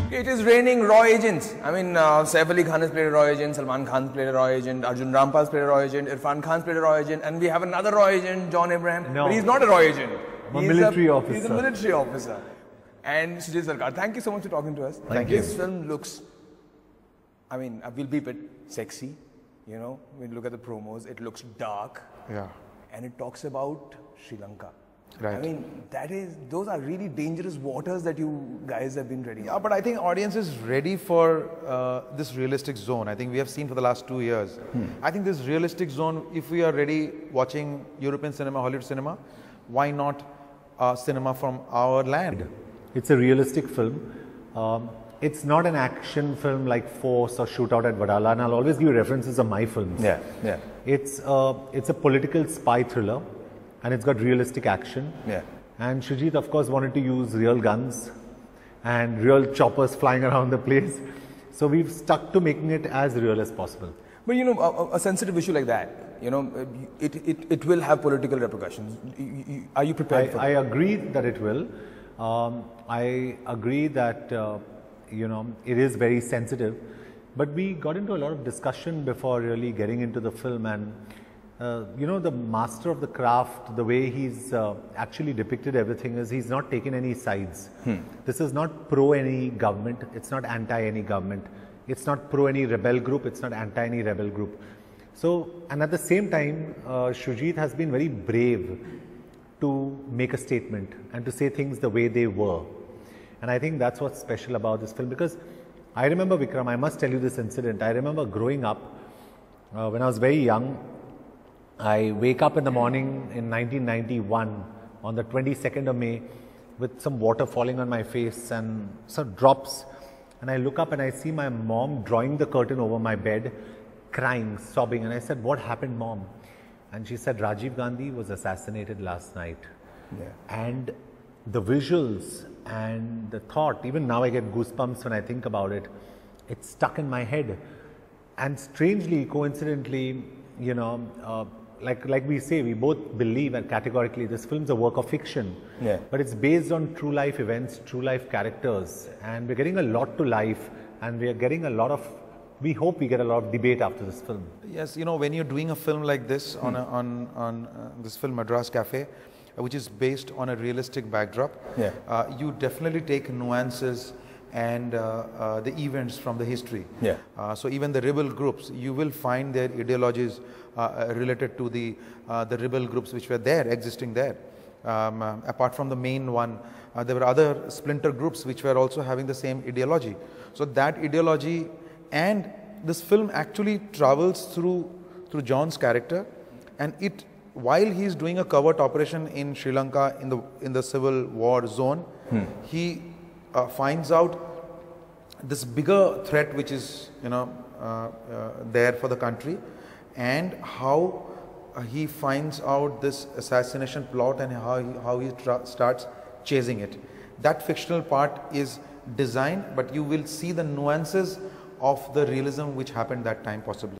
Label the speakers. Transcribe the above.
Speaker 1: It is raining raw agents. I mean, Saif Ali Khan has played a raw agent, Salman Khan played a raw agent, Arjun Rampal's played a raw agent, Irfan Khan's played a raw agent, and we have another raw agent, John Abraham.
Speaker 2: No.
Speaker 1: But he's not a raw agent.
Speaker 2: He's a military officer.
Speaker 1: He's a military officer. And Shoojit Sircar, thank you so much for talking to us.
Speaker 2: Thank you.
Speaker 1: This film looks, I mean, we'll beep it, sexy. You know, when you look at the promos, it looks dark.
Speaker 3: Yeah.
Speaker 1: And it talks about Sri Lanka.
Speaker 3: Right.
Speaker 1: I mean, those are really dangerous waters that you guys have been ready.
Speaker 3: Yeah, but I think audience is ready for this realistic zone. I think we have seen for the last 2 years. I think this realistic zone, if we are ready watching European cinema, Hollywood cinema, why not cinema from our land?
Speaker 2: It's a realistic film. It's not an action film like Force or Shootout at Vadala, and I'll always give you references of my films.
Speaker 1: Yeah, yeah.
Speaker 2: It's a political spy thriller, and it's got realistic action.
Speaker 1: Yeah.
Speaker 2: And Shoojit, of course, wanted to use real guns and real choppers flying around the place. So we've stuck to making it as real as possible.
Speaker 1: But you know, a sensitive issue like that, you know, it will have political repercussions. Are you prepared for that?
Speaker 2: I agree that it will. I agree that, you know, it is very sensitive. But we got into a lot of discussion before really getting into the film, and you know, the master of the craft, the way he's actually depicted everything is he's not taken any sides. This is not pro any government, it's not anti any government, it's not pro any rebel group, it's not anti any rebel group. So, and at the same time, Shoojit has been very brave to make a statement and to say things the way they were. And I think that's what's special about this film, because I remember, Vikram, I must tell you this incident. I remember growing up, when I was very young, I wake up in the morning in 1991 on the 22nd of May with some water falling on my face and some drops, and I look up and I see my mom drawing the curtain over my bed, crying, sobbing, and I said, "What happened, Mom?" And she said, "Rajiv Gandhi was assassinated last night."
Speaker 1: Yeah.
Speaker 2: And the visuals and the thought, even now I get goosebumps when I think about it, it's stuck in my head. And strangely, coincidentally, you know, like we say, we both believe and categorically this film's a work of fiction.
Speaker 1: Yeah.
Speaker 2: But it's based on true life events, true life characters, and we're getting a lot to life, and we are getting a lot of, we hope we get a lot of debate after this film.
Speaker 3: Yes, you know, when you're doing a film like this on this film Madras Cafe, which is based on a realistic backdrop, you definitely take nuances and the events from the history.
Speaker 1: Yeah.
Speaker 3: So even the rebel groups, you will find their ideologies related to the rebel groups which were there, existing there. Apart from the main one, there were other splinter groups which were also having the same ideology. So that ideology, and this film actually travels through John's character, and it, while he is doing a covert operation in Sri Lanka in the civil war zone, he finds out this bigger threat which is, you know, there for the country, and how he finds out this assassination plot and how he starts chasing it. That fictional part is designed, but you will see the nuances of the realism which happened that time possibly.